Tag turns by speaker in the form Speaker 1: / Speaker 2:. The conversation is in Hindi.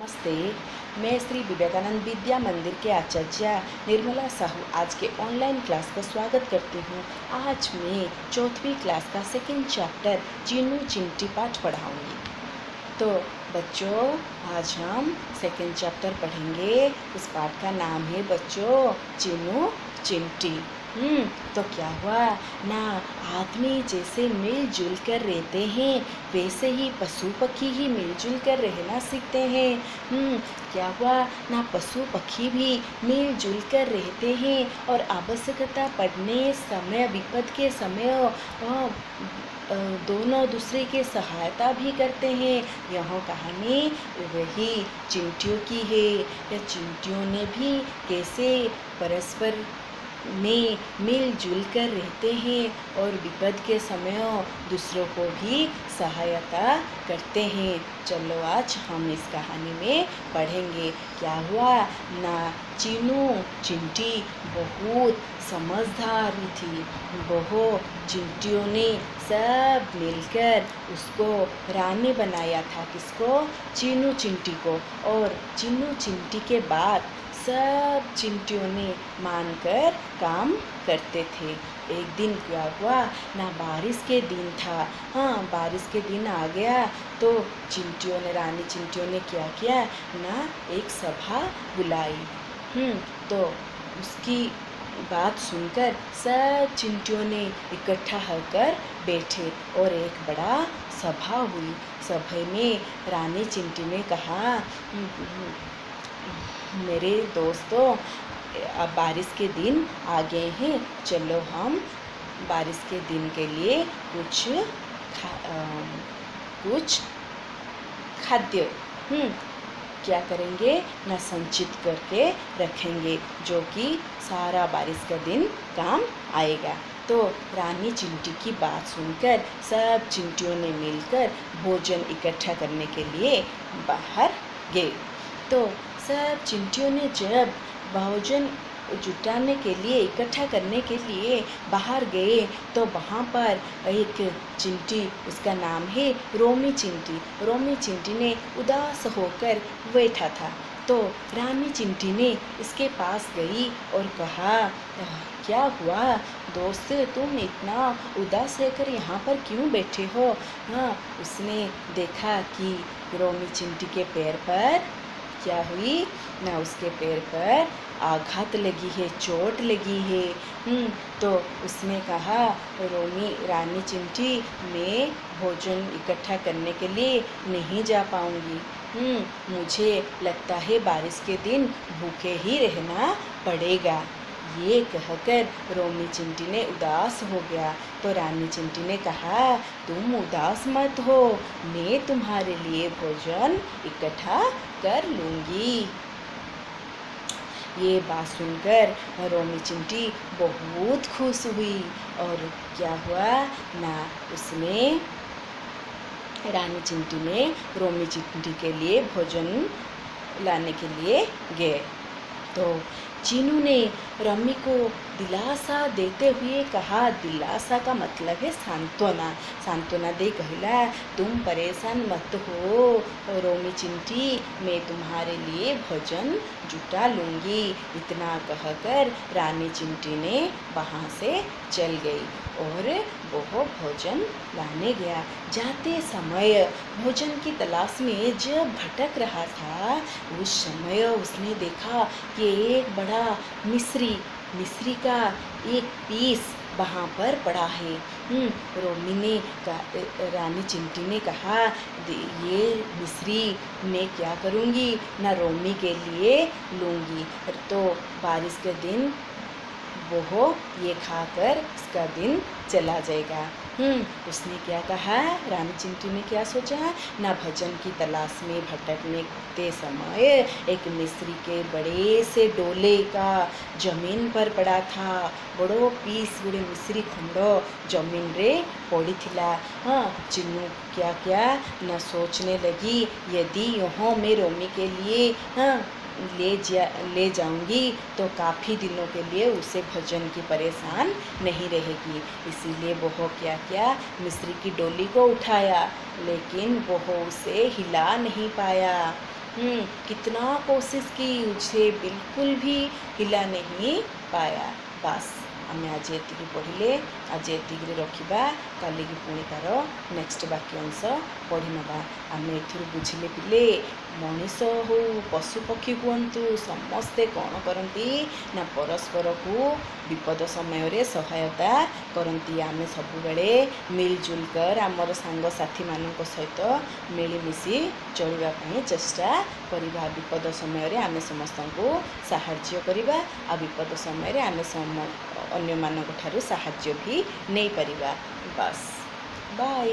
Speaker 1: नमस्ते। मैं श्री विवेकानंद विद्या मंदिर के आचार्य निर्मला साहू आज के ऑनलाइन क्लास का स्वागत करती हूँ। आज मैं चौथी क्लास का सेकंड चैप्टर चीनू चिंटी पाठ पढ़ाऊँगी। तो बच्चों, आज हम सेकंड चैप्टर पढ़ेंगे। इस पाठ का नाम है बच्चों चीनू चिंटी। तो क्या हुआ ना, आदमी जैसे मिलजुल कर रहते हैं वैसे ही पशु पक्षी ही मिलजुल कर रहना सीखते हैं। क्या हुआ ना, पशु पक्षी भी मिलजुल कर रहते हैं और आवश्यकता पड़ने समय, विपद के समय दोनों दूसरे की सहायता भी करते हैं। यह कहानी वही चिंटियों की है। या चिंटियों ने भी कैसे परस्पर में मिलजुल कर रहते हैं और विपद के समय दूसरों को भी सहायता करते हैं। चलो आज हम इस कहानी में पढ़ेंगे। क्या हुआ ना, चीनू चिंटी बहुत समझदार थी। बहुत चिंटियों ने सब मिलकर उसको रानी बनाया था। किसको? चीनू चिंटी को। और चीनू चिंटी के बाद सब चिंटियों ने मानकर काम करते थे। एक दिन क्या हुआ ना, बारिश के दिन था। बारिश के दिन आ गया तो चिंटियों ने, रानी चिंटियों ने क्या किया ना, एक सभा बुलाई। तो उसकी बात सुनकर सब चिंटियों ने इकट्ठा होकर बैठे और एक बड़ा सभा हुई। सभा में रानी चिंटी ने कहा, मेरे दोस्तों, अब बारिश के दिन आ गए हैं, चलो हम बारिश के दिन के लिए कुछ खाद्य क्या करेंगे ना, संचित करके रखेंगे जो कि सारा बारिश का दिन काम आएगा। तो रानी चिंटी की बात सुनकर सब चिंटियों ने मिलकर भोजन इकट्ठा करने के लिए बाहर गए। तो सब चिंटियों ने जब भोजन जुटाने के लिए, इकट्ठा करने के लिए बाहर गए तो वहाँ पर एक चिंटी, उसका नाम है रोमी चिंटी। रोमी चिंटी ने उदास होकर बैठा था। तो रानी चिंटी ने इसके पास गई और कहा, क्या हुआ दोस्त, तुम इतना उदास होकर यहाँ पर क्यों बैठे हो? उसने देखा कि रोमी चिंटी के पैर पर क्या हुई ना, उसके पैर पर आघात लगी है, चोट लगी है। तो उसने कहा, रानी चिंटी, मैं भोजन इकट्ठा करने के लिए नहीं जा पाऊंगी। मुझे लगता है बारिश के दिन भूखे ही रहना पड़ेगा। ये कहकर रोमी चिंटी ने उदास हो गया। तो रानी चिंटी ने कहा, तुम उदास मत हो, मैं तुम्हारे लिए भोजन इकट्ठा कर लूँगी। ये बात सुनकर रोमी चिंटी बहुत खुश हुई और क्या हुआ ना, उसने, रानी चिंटी ने रोमी चिंटी के लिए भोजन लाने के लिए गए। तो चीनू ने रमी को दिलासा देते हुए कहा, दिलासा का मतलब है सांत्वना। सांत्वना दे कहला, तुम परेशान मत हो रोमी चिंटी, मैं तुम्हारे लिए भोजन जुटा लूँगी। इतना कहकर रानी चिंटी ने वहाँ से चल गई और वह भोजन लाने गया। जाते समय भोजन की तलाश में जब भटक रहा था, उस समय उसने देखा कि एक बड़ा मिश्री का एक पीस वहाँ पर पड़ा है। रोमी ने, रानी चिंटी ने कहा, ये मिश्री मैं क्या करूँगी ना, रोमी के लिए लूँगी। तो बारिश के दिन वो ये खाकर इसका दिन चला जाएगा। उसने क्या कहा, रानी चिंटी ने क्या सोचा ना, भोजन की तलाश में भटकने के समय एक मिस्री के बड़े से डोले का जमीन पर पड़ा था। बड़ो पीस गुड़े मिस्री खंडो जमीन रे पड़ी थिला। चिन्नू क्या ना सोचने लगी, यदि यहाँ मैं रोमी के लिए ले जाऊंगी तो काफ़ी दिनों के लिए उसे भोजन की परेशान नहीं रहेगी। इसीलिए वो क्या मिस्री की डोली को उठाया, लेकिन वो उसे हिला नहीं पाया। कितना कोशिश की, उसे बिल्कुल भी हिला नहीं पाया। बास आम आज ये पढ़िले, आज ये रखा, काली पुणी तार नेक्स्ट बाकी अंश पढ़ी नवा। आम ए बुझिले पिले मनीष हो पशुपक्षी कहतु समस्ते कौन करती ना परस्पर को विपद समय रे सहायता करती। आम सब बेले मिलजुल कर आमर सांगसाथी मान सहित मिलमिशि चलवाई चेष्टा करवा। विपद समय रे आम समस्त को साहाय्य करवा, आ विपद समय रे आम अन्य मानक ठारू साहाय्य भी नहीं परिबा। बस बाय।